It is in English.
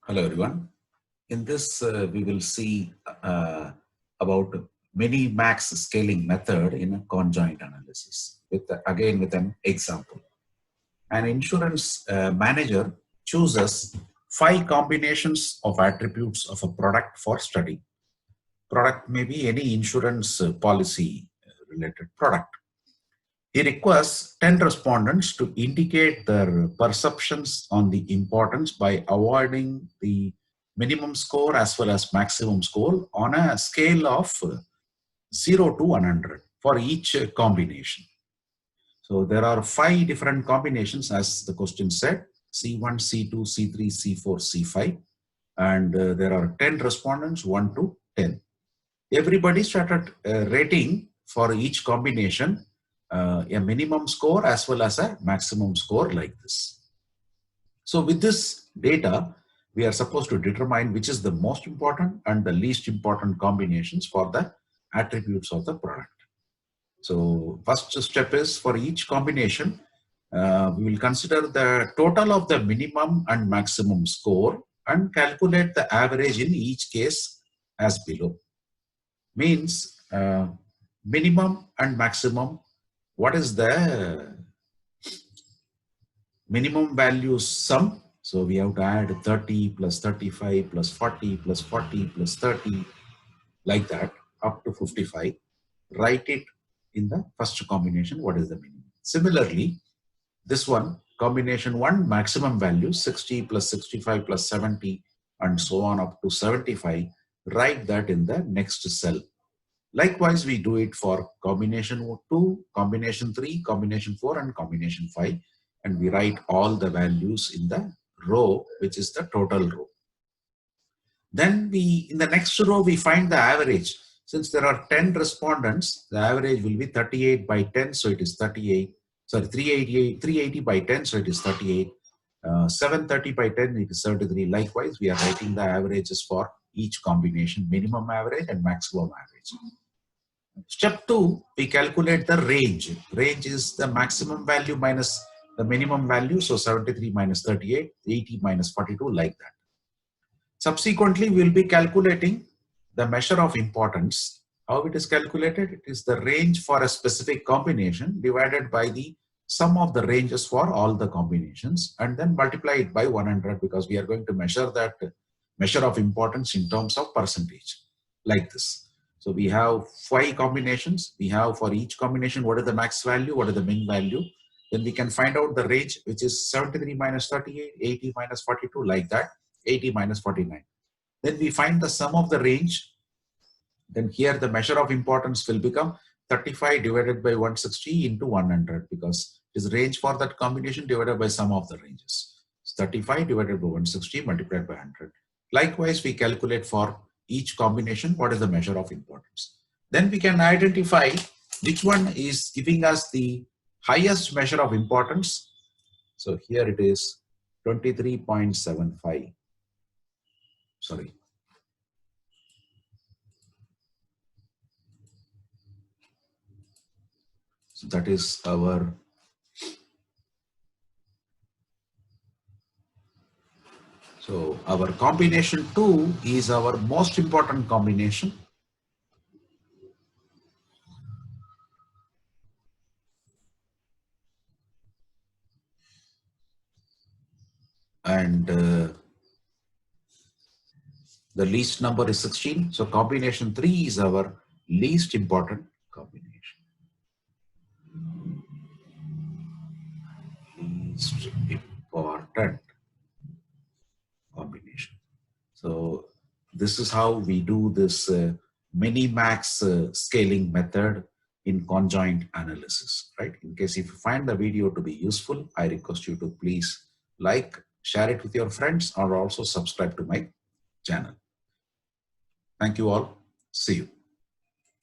Hello everyone. In this we will see about mini-max scaling method in a conjoint analysis again with an example. An insurance manager chooses 5 combinations of attributes of a product for study. Product may be any insurance policy related product. He requests 10 respondents to indicate their perceptions on the importance by awarding the minimum score as well as maximum score on a scale of 0 to 100 for each combination. So there are 5 different combinations as the question said, C1, C2, C3, C4, C5, and there are 10 respondents, 1 to 10. Everybody started rating for each combination a minimum score as well as a maximum score like this. So with this data, we are supposed to determine which is the most important and the least important combinations for the attributes of the product. So first step is for each combination, we will consider the total of the minimum and maximum score and calculate the average in each case as below. Means minimum and maximum. What is the minimum value sum? So we have to add 30 plus 35 plus 40 plus 40 plus 30 like that up to 55. Write it in the first combination. What is the minimum? Similarly, this one, combination 1, maximum value 60 plus 65 plus 70 and so on up to 75. Write that in the next cell. Likewise, we do it for combination 2, combination 3, combination 4 and combination 5, and we write all the values in the row, which is the total row. Then in the next row, we find the average. Since there are 10 respondents, the average will be 38 by 10, so it is 38. Sorry, 380 by 10, so it is 38. 730 by 10, it is 33. Likewise, we are writing the averages for each combination, minimum average and maximum average. Step 2, we calculate the range. Range is the maximum value minus the minimum value. So 73 minus 38, 80 minus 42, like that. Subsequently, we will be calculating the measure of importance. How it is calculated? It is the range for a specific combination divided by the sum of the ranges for all the combinations and then multiply it by 100 because we are going to measure that measure of importance in terms of percentage, like this. So we have 5 combinations. We have for each combination, what is the max value, what is the min value. Then we can find out the range, which is 73 minus 38, 80 minus 42, like that, 80 minus 49. Then we find the sum of the range. Then here the measure of importance will become 35 divided by 160 into 100 because it is range for that combination divided by sum of the ranges. So 35 divided by 160 multiplied by 100. Likewise, we calculate for each combination what is the measure of importance. Then we can identify which one is giving us the highest measure of importance. So here it is 23.75. Sorry. So that is our combination 2 is our most important combination. And the least number is 16. So combination 3 is our least important combination. Least important combination. So this is how we do this mini-max scaling method in conjoint analysis, right? In case if you find the video to be useful, I request you to please like, share it with your friends, or also subscribe to my channel. Thank you all. See you.